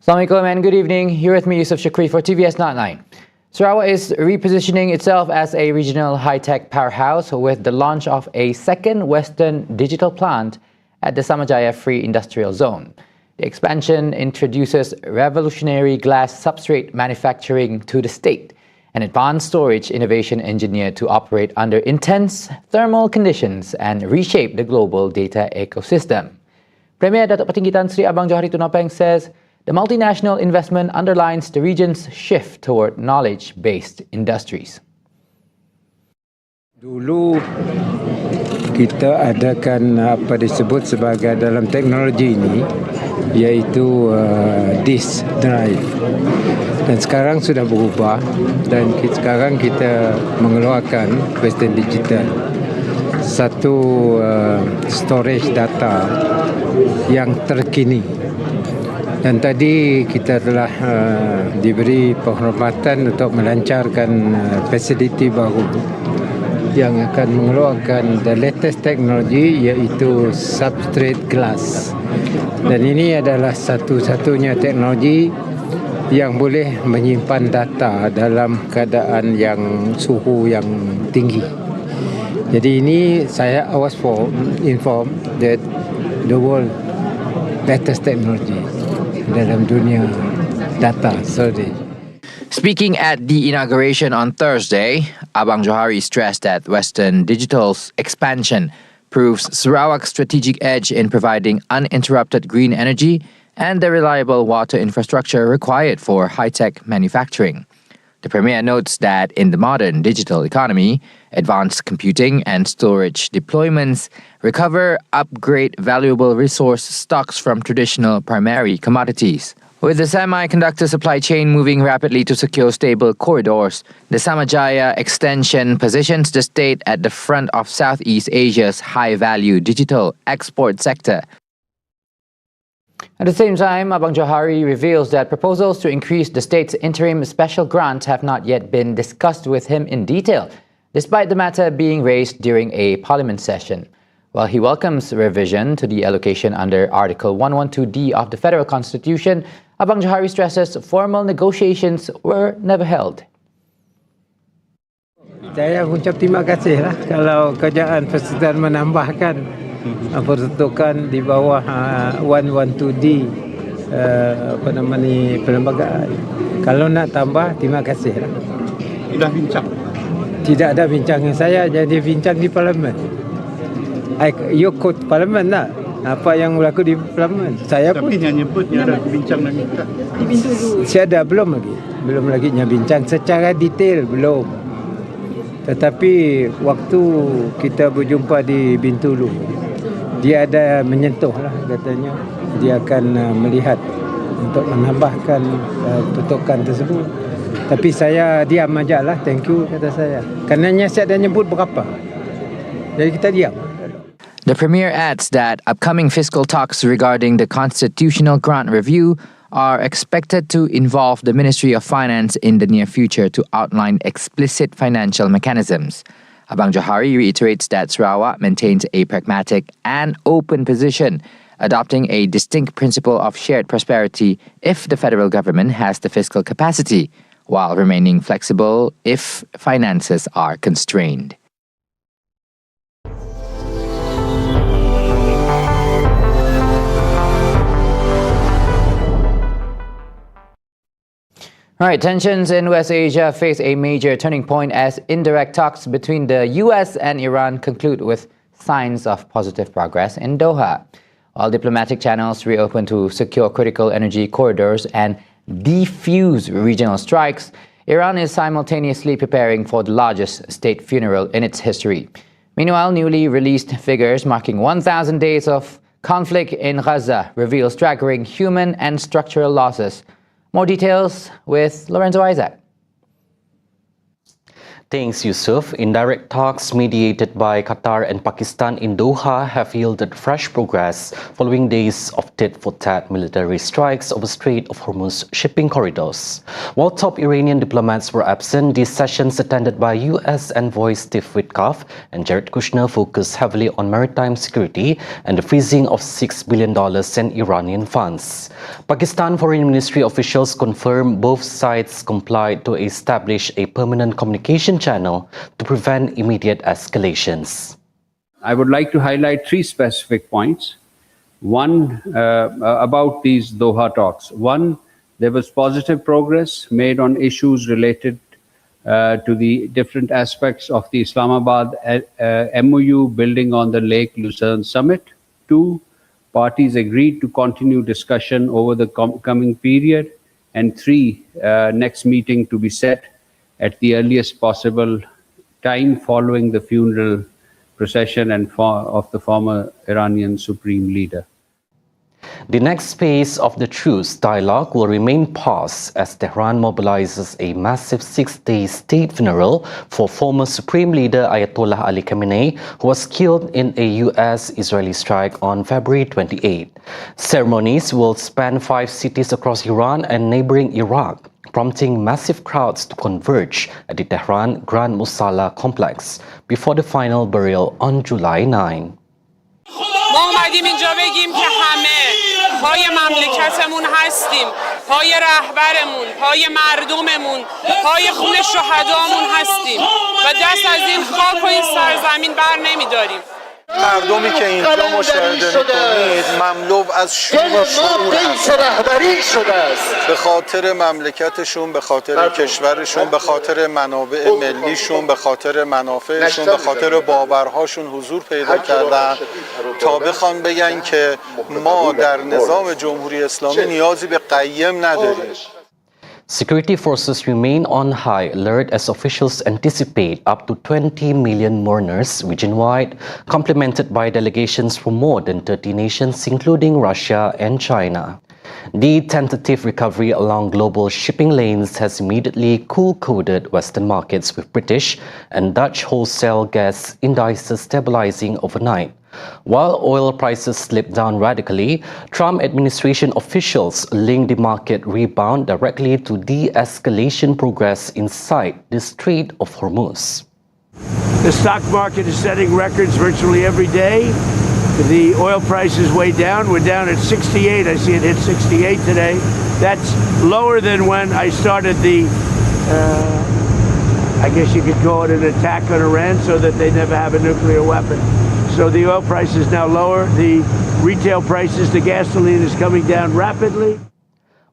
Assalamualaikum and good evening. Here with me, Yusuf Shukri for TVS Nightline. Sarawak is repositioning itself as a regional high-tech powerhouse with the launch of a second Western digital plant at the Samajaya Free Industrial Zone. The expansion introduces revolutionary glass substrate manufacturing to the state, an advanced storage innovation engineered to operate under intense thermal conditions and reshape the global data ecosystem. Premier Datuk Petinggi Tan Sri ABANG JOHARI Tunapeng says the multinational investment underlines the region's shift toward knowledge-based industries. Dulu kita adakan apa disebut sebagai dalam teknologi ini iaitu disk drive, dan sekarang sudah berubah dan sekarang kita mengeluarkan Western Digital satu storage data yang terkini. Dan tadi kita telah diberi penghormatan untuk melancarkan fasiliti baru yang akan mengeluarkan the latest teknologi iaitu substrate glass. Dan ini adalah satu-satunya teknologi yang boleh menyimpan data dalam keadaan yang suhu yang tinggi. Jadi ini I was informed that the world latest technology dalam dunia data storage. Speaking at the inauguration on Thursday, ABANG JOHARI stressed that Western Digital's expansion proves Sarawak's strategic edge in providing uninterrupted green energy and the reliable water infrastructure required for high-tech manufacturing. The Premier notes that in the modern digital economy, advanced computing and storage deployments recover, upgrade valuable resource stocks from traditional primary commodities. With the semiconductor supply chain moving rapidly to secure stable corridors, the Samajaya extension positions the state at the front of Southeast Asia's high-value digital export sector. At the same time, ABANG JOHARI reveals that proposals to increase the state's interim special grant have not yet been discussed with him in detail, despite the matter being raised during a parliament session. While he welcomes revision to the allocation under Article 112D of the Federal Constitution, ABANG JOHARI stresses formal negotiations were never held. Saya ucap terima kasih lah kalau kerajaan Persekutuan menambahkan peruntukan di bawah 112D perlembagaan. Kalau nak tambah, terima kasih lah. Sudah bincang? Tidak ada bincangan saya, jadi bincang di parlimen. You quote parlimen tak? Apa yang berlaku di parlimen? Saya pun. Tapi yang nyebutnya ada bincang dan minta. Saya ada belum lagi bincang secara detail belum. Tetapi waktu kita berjumpa di Bintulu, dia ada menyentuh lah katanya. Dia akan melihat untuk menambahkan peruntukan tersebut. Tapi saya diam aja lah, thank you kata saya. Karenanya saya dah nyebut berapa. Jadi kita diam. The Premier adds that upcoming fiscal talks regarding the constitutional grant review are expected to involve the Ministry of Finance in the near future to outline explicit financial mechanisms. ABANG JOHARI reiterates that Sarawak maintains a pragmatic and open position, adopting a distinct principle of shared prosperity if the federal government has the fiscal capacity, while remaining flexible if finances are constrained. All right, tensions in West Asia face a major turning point as indirect talks between the US and Iran conclude with signs of positive progress in Doha. While diplomatic channels reopen to secure critical energy corridors and defuse regional strikes, Iran is simultaneously preparing for the largest state funeral in its history. Meanwhile, newly released figures marking 1,000 days of conflict in Gaza reveal staggering human and structural losses. More details with Lorenzo Isaac. Thanks, Yusuf. Indirect talks mediated by Qatar and Pakistan in Doha have yielded fresh progress following days of tit-for-tat military strikes over Strait of Hormuz shipping corridors. While top Iranian diplomats were absent, these sessions attended by U.S. envoys Steve Witkoff and Jared Kushner focused heavily on maritime security and the freezing of $6 billion in Iranian funds. Pakistan Foreign Ministry officials confirmed both sides complied to establish a permanent communication channel to prevent immediate escalations. I would like to highlight three specific points. One, about these Doha talks. One, there was positive progress made on issues related to the different aspects of the Islamabad MOU building on the Lake Lucerne Summit. Two, parties agreed to continue discussion over the coming period. And three, next meeting to be set at the earliest possible time following the funeral procession of the former Iranian supreme leader. The next phase of the truce dialogue will remain paused as Tehran mobilizes a massive 6-day state funeral for former Supreme Leader Ayatollah Ali Khamenei, who was killed in a US-Israeli strike on February 28. Ceremonies will span 5 cities across Iran and neighboring Iraq, prompting massive crowds to converge at the Tehran Grand Musalla complex before the final burial on July 9. ما اومدیم اینجا بگیم که همه پای مملکتمون هستیم، پای رهبرمون، پای مردممون، پای خون شهدامون هستیم و دست از این خاک و این سرزمین بر نمیداریم. مردمی که اینجا مشاهده می‌کنید مملو از شور و شعور هستند. به خاطر مملکتشون، به خاطر کشورشون، به خاطر منابع ملیشون، به خاطر منافعشون، به خاطر باورهاشون حضور پیدا کردن تا بخوان بگن که ما در نظام جمهوری اسلامی نیازی به قیم نداریم. Security forces remain on high alert as officials anticipate up to 20 million mourners region-wide, complemented by delegations from more than 30 nations, including Russia and China. The tentative recovery along global shipping lanes has immediately cool-coded Western markets, with British and Dutch wholesale gas indices stabilizing overnight. While oil prices slipped down radically, Trump administration officials link the market rebound directly to de-escalation progress inside the Strait of Hormuz. The stock market is setting records virtually every day. The oil price is way down. We're down at 68. I see it hit 68 today. That's lower than when I started the, I guess you could call it an attack on Iran so that they never have a nuclear weapon. So the oil price is now lower. The retail prices, the gasoline is coming down rapidly.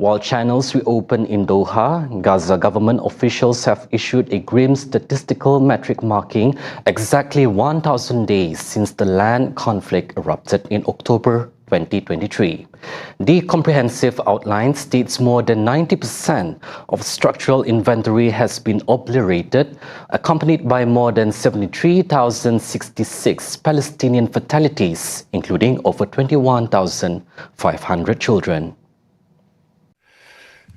While channels reopen in Doha, Gaza government officials have issued a grim statistical metric marking exactly 1,000 days since the land conflict erupted in October 2023. The comprehensive outline states more than 90% of structural inventory has been obliterated, accompanied by more than 73,066 Palestinian fatalities, including over 21,500 children.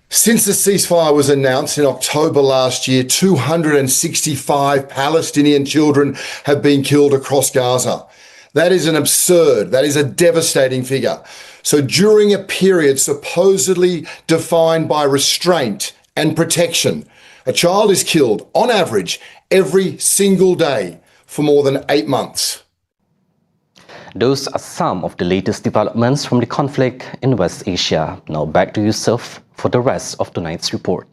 Since the ceasefire was announced in October last year, 265 Palestinian children have been killed across Gaza. That is an absurd, that is a devastating figure. So during a period supposedly defined by restraint and protection, a child is killed on average every single day for more than 8 months. Those are some of the latest developments from the conflict in West Asia. Now back to Yusuf for the rest of tonight's report.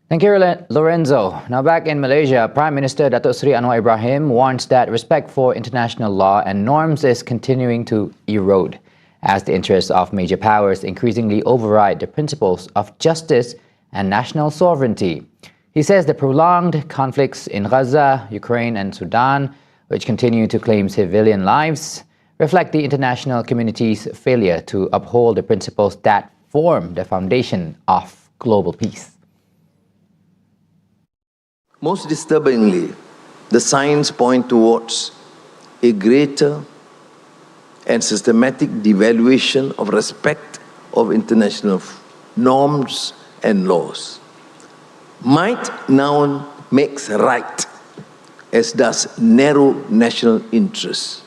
Thank you, Lorenzo. Now back in Malaysia, Prime Minister Datuk Seri Anwar Ibrahim warns that respect for international law and norms is continuing to erode as the interests of major powers increasingly override the principles of justice and national sovereignty. He says the prolonged conflicts in Gaza, Ukraine and Sudan, which continue to claim civilian lives, reflect the international community's failure to uphold the principles that form the foundation of global peace. Most disturbingly, the signs point towards a greater and systematic devaluation of respect of international norms and laws. Might now makes right, as does narrow national interests,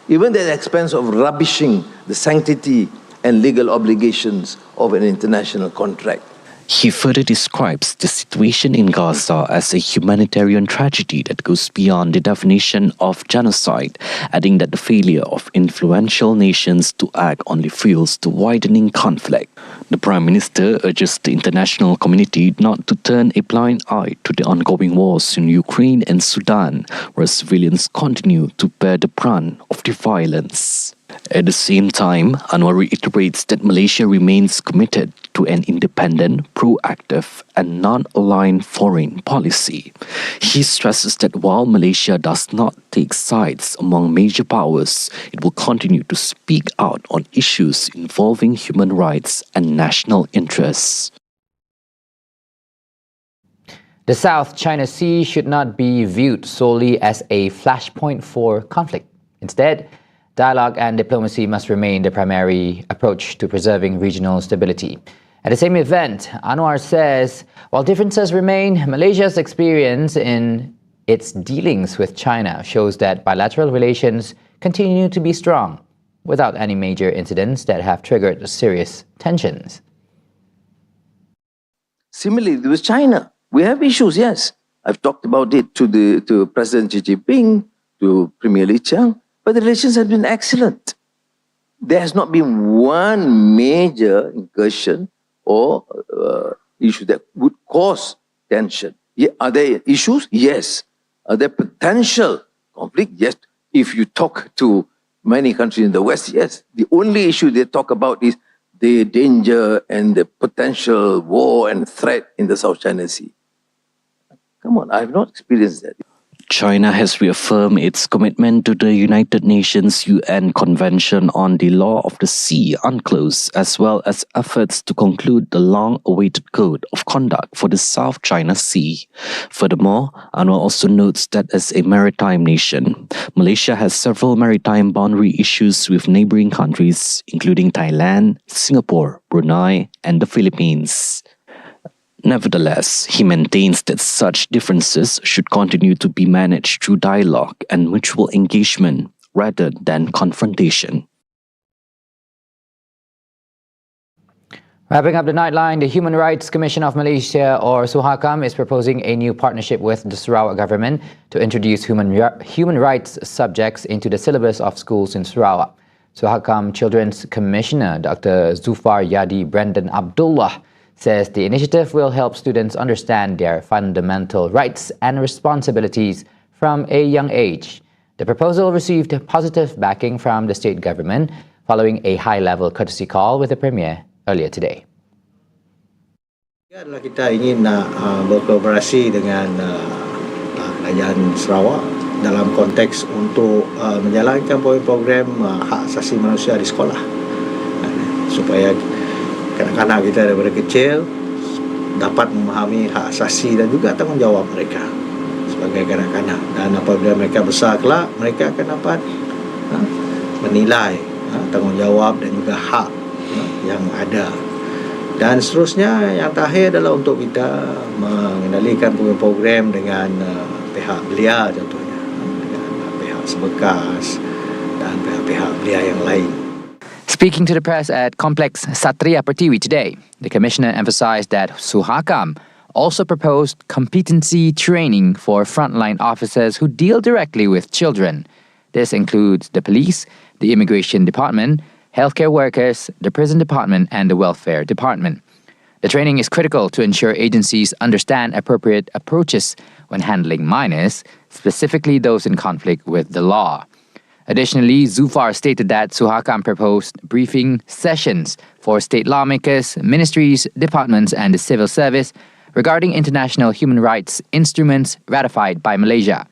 even at the expense of rubbishing the sanctity and legal obligations of an international contract. He further describes the situation in Gaza as a humanitarian tragedy that goes beyond the definition of genocide, adding that the failure of influential nations to act only fuels the widening conflict. The Prime Minister urges the international community not to turn a blind eye to the ongoing wars in Ukraine and Sudan, where civilians continue to bear the brunt of the violence. At the same time, Anwar reiterates that Malaysia remains committed to an independent, proactive, and non-aligned foreign policy. He stresses that while Malaysia does not take sides among major powers, it will continue to speak out on issues involving human rights and national interests. The South China Sea should not be viewed solely as a flashpoint for conflict. Instead, dialogue and diplomacy must remain the primary approach to preserving regional stability. At the same event, Anwar says, while differences remain, Malaysia's experience in its dealings with China shows that bilateral relations continue to be strong, without any major incidents that have triggered serious tensions. Similarly, with China, we have issues, yes. I've talked about it to President Xi Jinping, to Premier Li Qiang, but the relations have been excellent. There has not been one major incursion or issue that would cause tension. Are there issues? Yes. Are there potential conflict? Yes. If you talk to many countries in the West, yes. The only issue they talk about is the danger and the potential war and threat in the South China Sea. Come on, I have not experienced that. China has reaffirmed its commitment to the United Nations UN Convention on the Law of the Sea, UNCLOS, as well as efforts to conclude the long-awaited Code of Conduct for the South China Sea. Furthermore, Anwar also notes that as a maritime nation, Malaysia has several maritime boundary issues with neighboring countries, including Thailand, Singapore, Brunei, and the Philippines. Nevertheless, he maintains that such differences should continue to be managed through dialogue and mutual engagement rather than confrontation. Wrapping up the Nightline, the Human Rights Commission of Malaysia, or SUHAKAM, is proposing a new partnership with the Sarawak government to introduce human rights subjects into the syllabus of schools in Sarawak. SUHAKAM Children's Commissioner Dr. Zufar Yadi Brendan Abdullah says the initiative will help students understand their fundamental rights and responsibilities from a young age. The proposal received positive backing from the state government following a high-level courtesy call with the Premier earlier today. Kita ingin berkolaborasi dengan kerajaan Sarawak dalam konteks untuk menjalankan program hak asasi manusia di sekolah, supaya kanak-kanak kita daripada kecil dapat memahami hak asasi dan juga tanggungjawab mereka sebagai kanak-kanak, dan apabila mereka besar kelak, mereka akan dapat menilai tanggungjawab dan juga hak yang ada. Dan seterusnya, yang terakhir adalah untuk kita mengendalikan program dengan pihak belia, contohnya dengan pihak sebekas dan pihak belia yang lain. Speaking to the press at Complex Satria Pertiwi today, the Commissioner emphasized that SUHAKAM also proposed competency training for frontline officers who deal directly with children. This includes the police, the immigration department, healthcare workers, the prison department, and the welfare department. The training is critical to ensure agencies understand appropriate approaches when handling minors, specifically those in conflict with the law. Additionally, Zufar stated that SUHAKAM proposed briefing sessions for state lawmakers, ministries, departments, and the civil service regarding international human rights instruments ratified by Malaysia.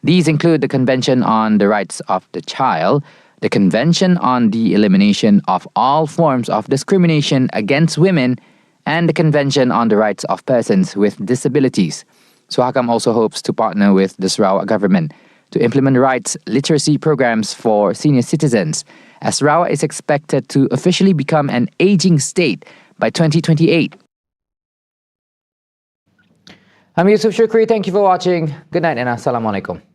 These include the Convention on the Rights of the Child, the Convention on the Elimination of All Forms of Discrimination Against Women, and the Convention on the Rights of Persons with Disabilities. SUHAKAM also hopes to partner with the Sarawak government to implement rights literacy programs for senior citizens, as Sarawak is expected to officially become an aging state by 2028. I'm Yusuf Shukri. Thank you for watching. Good night and Assalamualaikum.